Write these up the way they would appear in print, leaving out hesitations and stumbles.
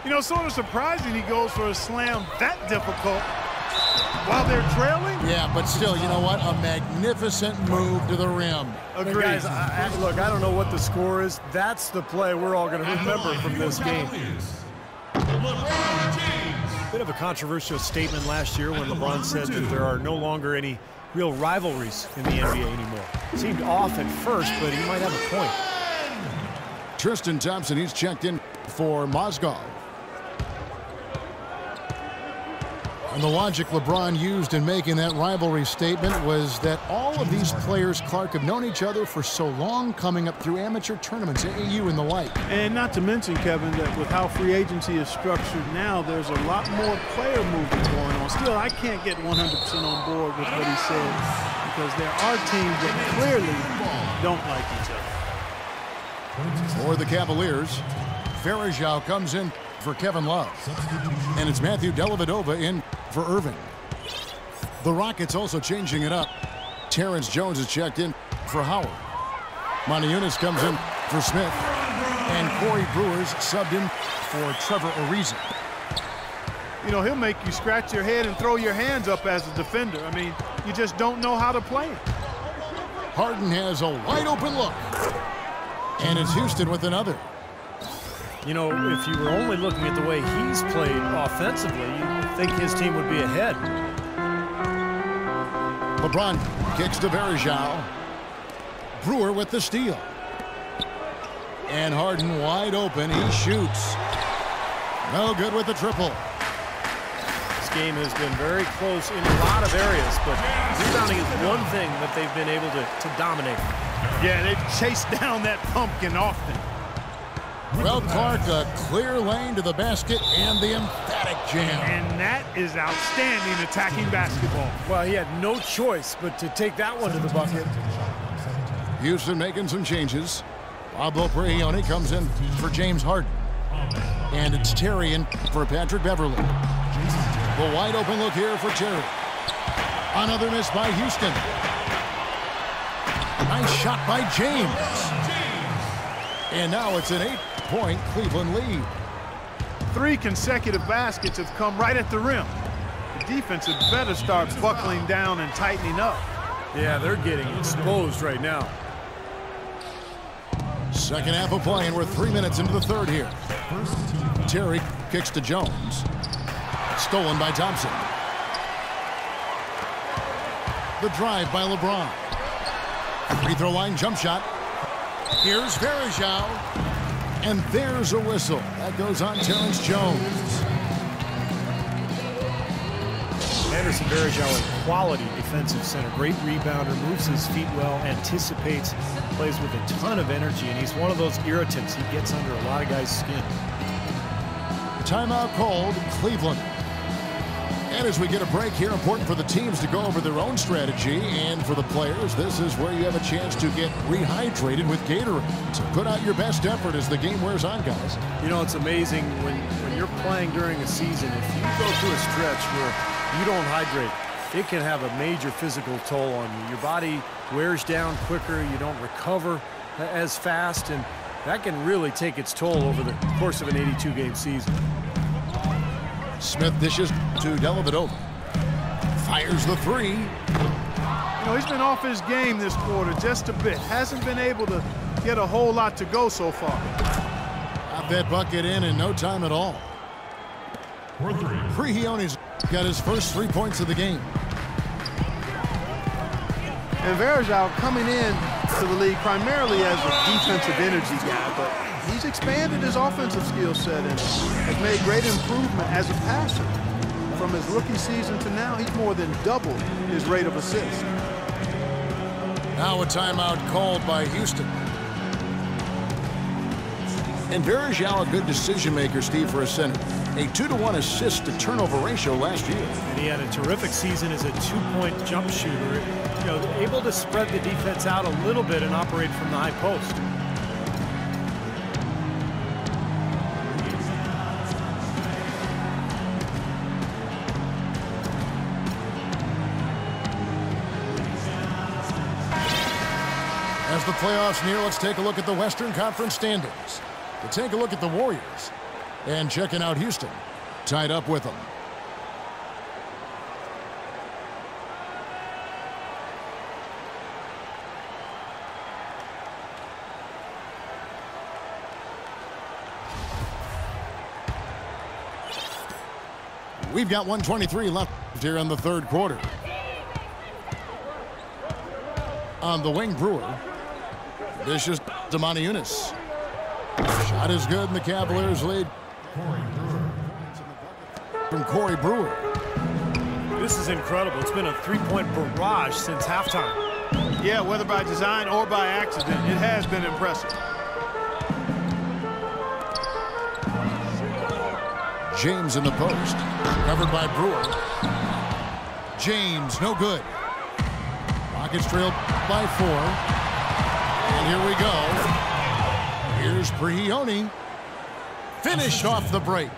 You know, sort of surprising he goes for a slam that difficult while they're trailing. Yeah, but still, you know what? A magnificent move to the rim. Agreed. Guys, look, I don't know what the score is. That's the play we're all going to remember from this game. Bit of a controversial statement last year when LeBron said that there are no longer any real rivalries in the NBA anymore. Seemed off at first, but he might have a point. Tristan Thompson, he's checked in for Mozgov. And the logic LeBron used in making that rivalry statement was that all of these players, Clark, have known each other for so long, coming up through amateur tournaments, AAU and the like. And not to mention, Kevin, that with how free agency is structured now, there's a lot more player movement going on. Still, I can't get 100% on board with what he said because there are teams that clearly don't like each other. For the Cavaliers, Varejao comes in for Kevin Love. And it's Matthew Dellavedova in for Irving. The Rockets also changing it up. Terrence Jones is checked in for Howard. Moniunas comes in for Smith. And Corey Brewer's subbed in for Trevor Ariza. You know, he'll make you scratch your head and throw your hands up as a defender. I mean, you just don't know how to play it. Harden has a wide open look. And it's Houston with another. You know, if you were only looking at the way he's played offensively, you'd think his team would be ahead. LeBron kicks to Varejao. Brewer with the steal. And Harden wide open. He shoots. No good with the triple. This game has been very close in a lot of areas, but rebounding is one thing that they've been able to dominate. Yeah, they've chased down that pumpkin often. Well, Clark, a clear lane to the basket and the emphatic jam. And that is outstanding attacking basketball. Well, he had no choice but to take that one to the bucket. Houston making some changes. Pablo Prigioni comes in for James Harden. And it's Terry in for Patrick Beverly. The wide open look here for Terry. Another miss by Houston. Nice shot by James. And now it's an 8-point Cleveland lead. 3 consecutive baskets have come right at the rim. The defense had better start buckling down and tightening up. Yeah, they're getting exposed right now. Second half of play, and we're 3 minutes into the third here. Terry kicks to Jones. Stolen by Thompson. The drive by LeBron. Free throw line jump shot. Here's Varejao. And there's a whistle. That goes on Terrence Jones. Anderson Varejao, a quality defensive center. Great rebounder, moves his feet well, anticipates, plays with a ton of energy, and he's one of those irritants. He gets under a lot of guys' skin. Timeout called, Cleveland. And as we get a break here, important for the teams to go over their own strategy, and for the players, this is where you have a chance to get rehydrated with Gatorade. So put out your best effort as the game wears on, guys. You know, it's amazing when you're playing during a season, if you go through a stretch where you don't hydrate, it can have a major physical toll on you. Your body wears down quicker, you don't recover as fast, and that can really take its toll over the course of an 82-game season. Smith dishes to Dellavedova. Fires the three. You know, he's been off his game this quarter just a bit. Hasn't been able to get a whole lot to go so far. Got that bucket in no time at all. Prigioni's got his first 3 points of the game. And Varejao coming in to the league primarily as a defensive energy guy, but he's expanded his offensive skill set and has made great improvement as a passer. From his rookie season to now, he's more than doubled his rate of assists. Now a timeout called by Houston. And Varejao, a good decision maker, Steve, for a center. A 2-to-1 assist to turnover ratio last year. And he had a terrific season as a 2-point jump shooter. You know, able to spread the defense out a little bit and operate from the high post. As the playoffs near, let's take a look at the Western Conference standings. To take a look at the Warriors, And checking out Houston. Tied up with them. We've got 1:23 left here in the third quarter. On the wing, Brewer. Vicious to Montiunas. Shot is good, and the Cavaliers lead. From Corey Brewer. This is incredible. It's been a three-point barrage since halftime. Yeah, whether by design or by accident, it has been impressive. James in the post. Covered by Brewer. James, no good. Rockets trail by 4. And here we go. Here's Prigioni. Finished off the break.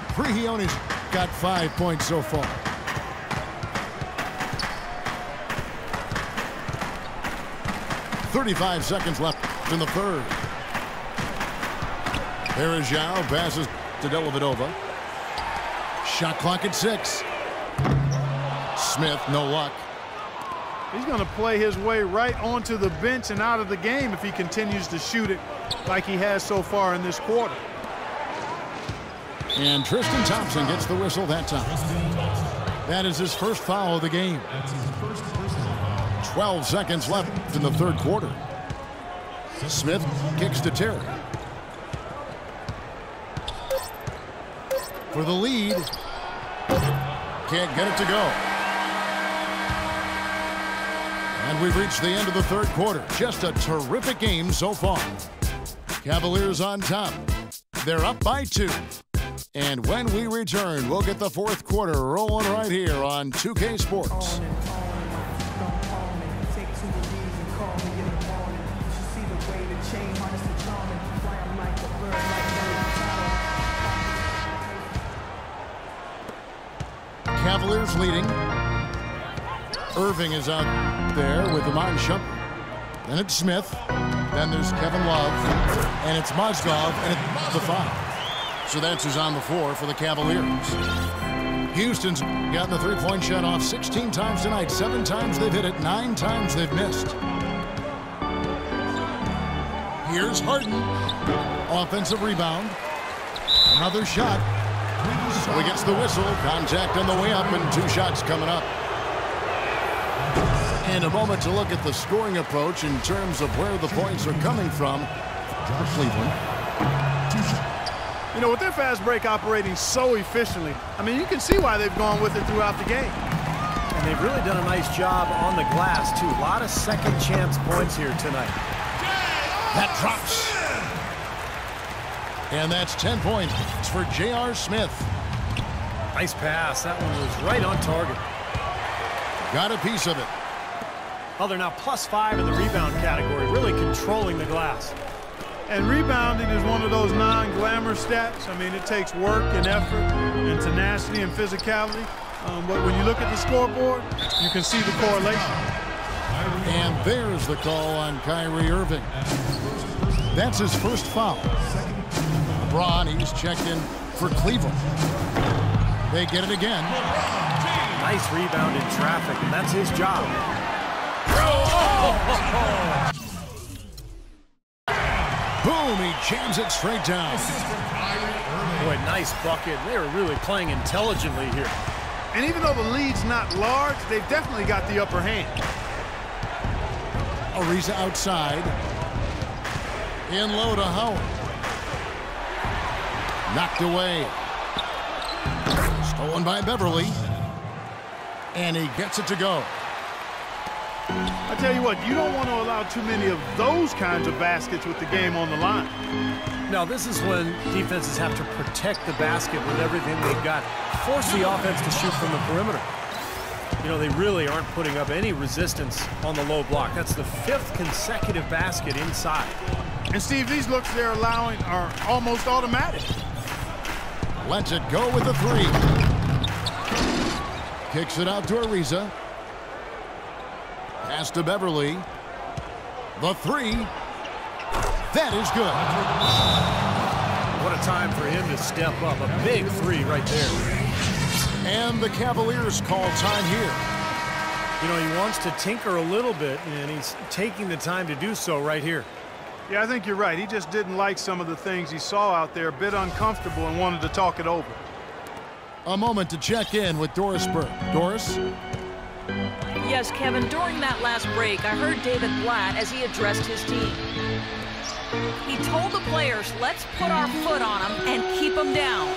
Prigioni's got 5 points so far. .35 seconds left in the third. There is Zhao. Passes to Dellavedova. Shot clock at 6. Smith, no luck. He's going to play his way right onto the bench and out of the game if he continues to shoot it like he has so far in this quarter. And Tristan Thompson gets the whistle that time. That is his first foul of the game. 12 seconds left in the third quarter. Smith kicks to Terry. For the lead. Can't get it to go. And we've reached the end of the third quarter. Just a terrific game so far. Cavaliers on top. They're up by 2. And when we return, we'll get the fourth quarter rolling right here on 2K Sports. Cavaliers leading. Irving is out there with Iman Shumpert. Then it's Smith. Then there's Kevin Love. And it's Mozgov. And it's the foul. So that's who's on the floor for the Cavaliers. Houston's gotten the three-point shot off 16 times tonight. 7 times they've hit it. 9 times they've missed. Here's Harden. Offensive rebound. Another shot. So he gets the whistle. Contact on the way up and 2 shots coming up. And a moment to look at the scoring approach in terms of where the points are coming from for Cleveland. You know, with their fast break operating so efficiently, I mean, you can see why they've gone with it throughout the game. And they've really done a nice job on the glass, too. A lot of second chance points here tonight. That drops. And that's 10 points for J.R. Smith. Nice pass. That one was right on target. Got a piece of it. Oh, they're now +5 in the rebound category, really controlling the glass. And rebounding is one of those non-glamour stats. I mean, it takes work and effort and tenacity and physicality. But when you look at the scoreboard, you can see the correlation. And there's the call on Kyrie Irving. That's his first foul. LeBron, he's checked in for Cleveland. They get it again. Nice rebound in traffic, and that's his job. Boom, he jams it straight down. Boy, nice bucket. They were really playing intelligently here. And even though the lead's not large, they've definitely got the upper hand. Ariza outside. In low to Howard. Knocked away. Stolen by Beverly. And he gets it to go. I tell you what, you don't want to allow too many of those kinds of baskets with the game on the line. Now, this is when defenses have to protect the basket with everything they've got. Force the offense to shoot from the perimeter. You know, they really aren't putting up any resistance on the low block. That's the 5th consecutive basket inside. And, Steve, these looks they're allowing are almost automatic. Lets it go with the 3. Kicks it out to Ariza. Pass to Beverly. The 3. That is good. What a of time for him to step up. A big three right there. And the Cavaliers call time here. You know, he wants to tinker a little bit, and he's taking the time to do so right here. Yeah, I think you're right. He just didn't like some of the things he saw out there, a bit uncomfortable, and wanted to talk it over. A moment to check in with Doris Burke. Doris? Yes, Kevin, during that last break, I heard David Blatt as he addressed his team. He told the players, let's put our foot on them and keep them down.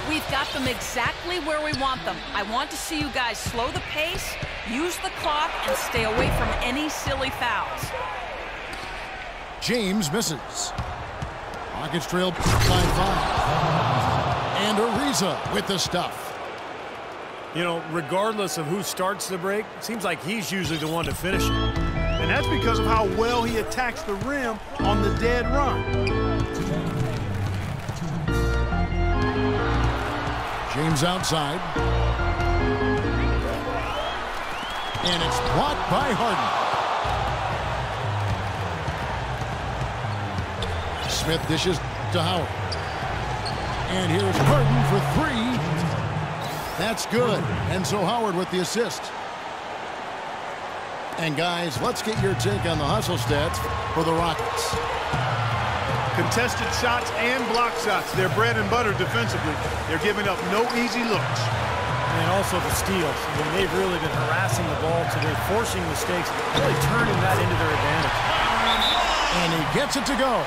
We've got them exactly where we want them. I want to see you guys slow the pace, use the clock, and stay away from any silly fouls. James misses. Rockets trail by 5. And Ariza with the stuff. You know, regardless of who starts the break, it seems like he's usually the one to finish it. And that's because of how well he attacks the rim on the dead run. James outside. And it's blocked by Harden. Smith dishes to Howard. And here's Harden for 3. That's good. And so Howard with the assist. And guys, let's get your take on the hustle stats for the Rockets. Contested shots and block shots. They're bread and butter defensively. They're giving up no easy looks. And also the steals. I mean, they've really been harassing the ball, so they're forcing mistakes, really turning that into their advantage. And he gets it to go.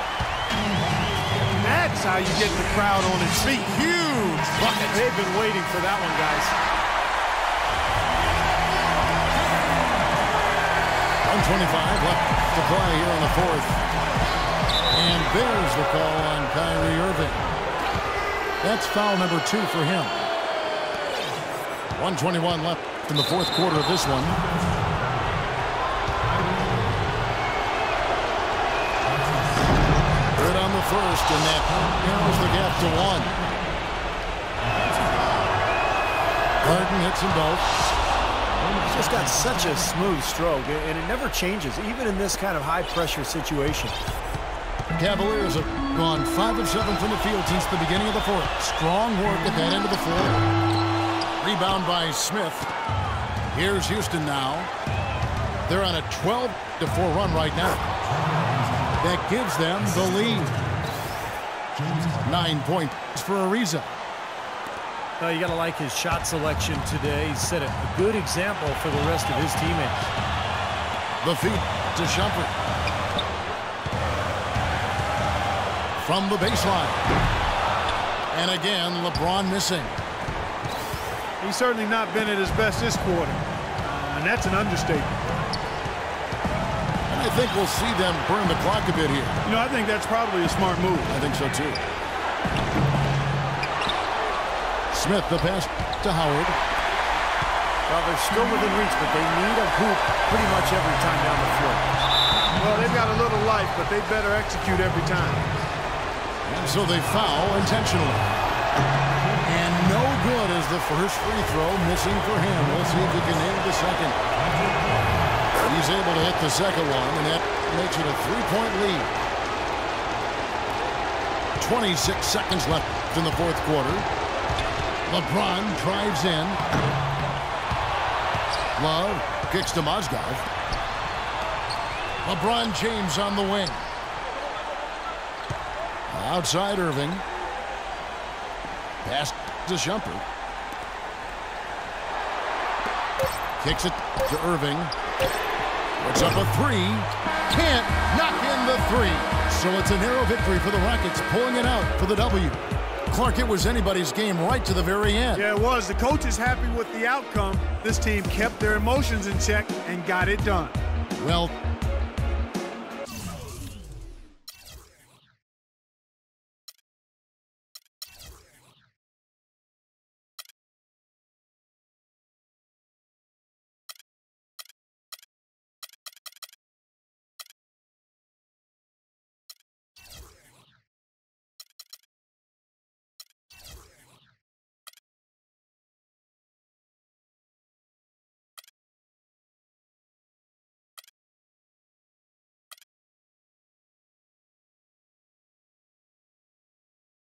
That's how you get the crowd on its feet. Huge bucket. They've been waiting for that one, guys. 1:25 left to play here in the fourth. And there's the call on Kyrie Irving. That's foul number 2 for him. 1:21 left in the fourth quarter of this one. Good on the first, and that narrows the gap to 1. Harden hits them both. He's just got such a smooth stroke, and it never changes, even in this kind of high-pressure situation. Cavaliers have gone 5 of 7 from the field since the beginning of the fourth. Strong work at that end of the floor. Rebound by Smith. Here's Houston now. They're on a 12-4 run right now. That gives them the lead. 9 points for Ariza. You got to like his shot selection today. He set a good example for the rest of his teammates. The feed to Shumpert. From the baseline. And again, LeBron missing. He's certainly not been at his best this quarter. And that's an understatement. And I think we'll see them burn the clock a bit here. You know, I think that's probably a smart move. I think so, too. Smith, the pass to Howard. Well, they're still within reach, but they need a hoop pretty much every time down the floor. Well, they've got a little life, but they better execute every time. And so they foul intentionally. And no good as the first free throw missing for him. We'll see if he can hit the second. He's able to hit the second one, and that makes it a 3-point lead. 26 seconds left in the fourth quarter. LeBron drives in. Love kicks to Mozgov. LeBron James on the wing. Outside Irving. Pass to Shumpert. Kicks it to Irving. Puts up a 3. Can't knock in the 3. So it's a narrow victory for the Rockets, pulling it out for the W. Clark, it was anybody's game right to the very end. Yeah, it was. The coach is happy with the outcome. This team kept their emotions in check and got it done. Well,